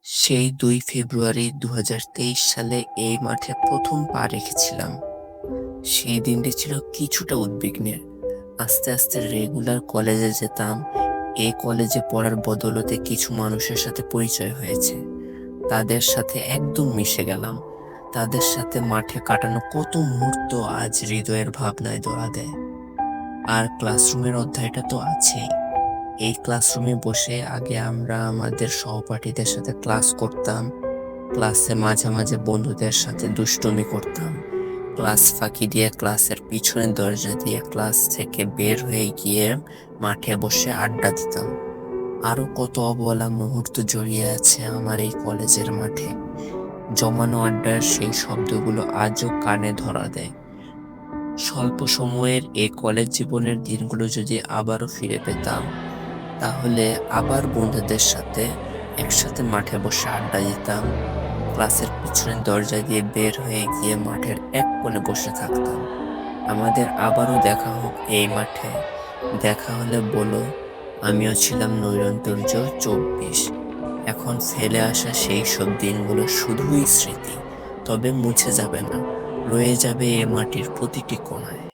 সেই ২ ফেব্রুয়ারি ২০২৩ সালে এই মাঠে ১ম পা রেখেছিলাম। সেই দিনটি ছিল কিছুটা উদ্বিগ্নের। আস্তে, আস্তে রেগুলার কলেজে যেতাম। এই কলেজে পড়ার বদৌলতে কিছু মানুষের সাথে পরিচয় হয়েছে। তাদের সাথে একদম মিশে গেলাম। তাদের সাথে মাঠে কাটানো কত মুহূর্ত আজ হৃদয়ের ভাবনায় দোলা দেয়। আর ক্লাসরুমের অধ্যায়টা তো আছেই। এই ক্লাসরুমে বসে আগে আমরা আমাদের সহপাঠীদের সাথে ক্লাস করতাম। ক্লাসে মাঝে মাঝে বন্ধুদের সাথে দুষ্টুমি করতাম। ক্লাস ফাঁকি দিয়ে ক্লাসের পিছনের দরজা দিয়ে ক্লাস থেকে বের হয়ে গিয়ে মাঠে বসে আড্ডা দিতাম। আরো কত অবলা মুহূর্ত জড়িয়ে আছে আমার এই কলেজের মাঠে। জমানো আড্ডার সেই শব্দগুলো আজও কানে ধরা দেয়। স্বল্প সময়ের এই কলেজ জীবনের দিনগুলো যদি আবারও ফিরে পেতাম, তাহলে আবার বন্ধুদের সাথে একসাথে মাঠে বসে আড্ডা দিতাম। ক্লাসের পিছনের দরজা দিয়ে বের হয়ে গিয়ে মাঠের এক কোণে বসে থাকতাম। আমাদের আবারও দেখা হোক এই মাঠে। দেখা হলে বলো, আমিও ছিলাম নৈরন্তর্য ২৪। এখন ফেলে আসা সেই সব দিনগুলো শুধুই স্মৃতি, তবে মুছে যাবে না, রয়ে যাবে এ মাটির প্রতিটি কোণায়।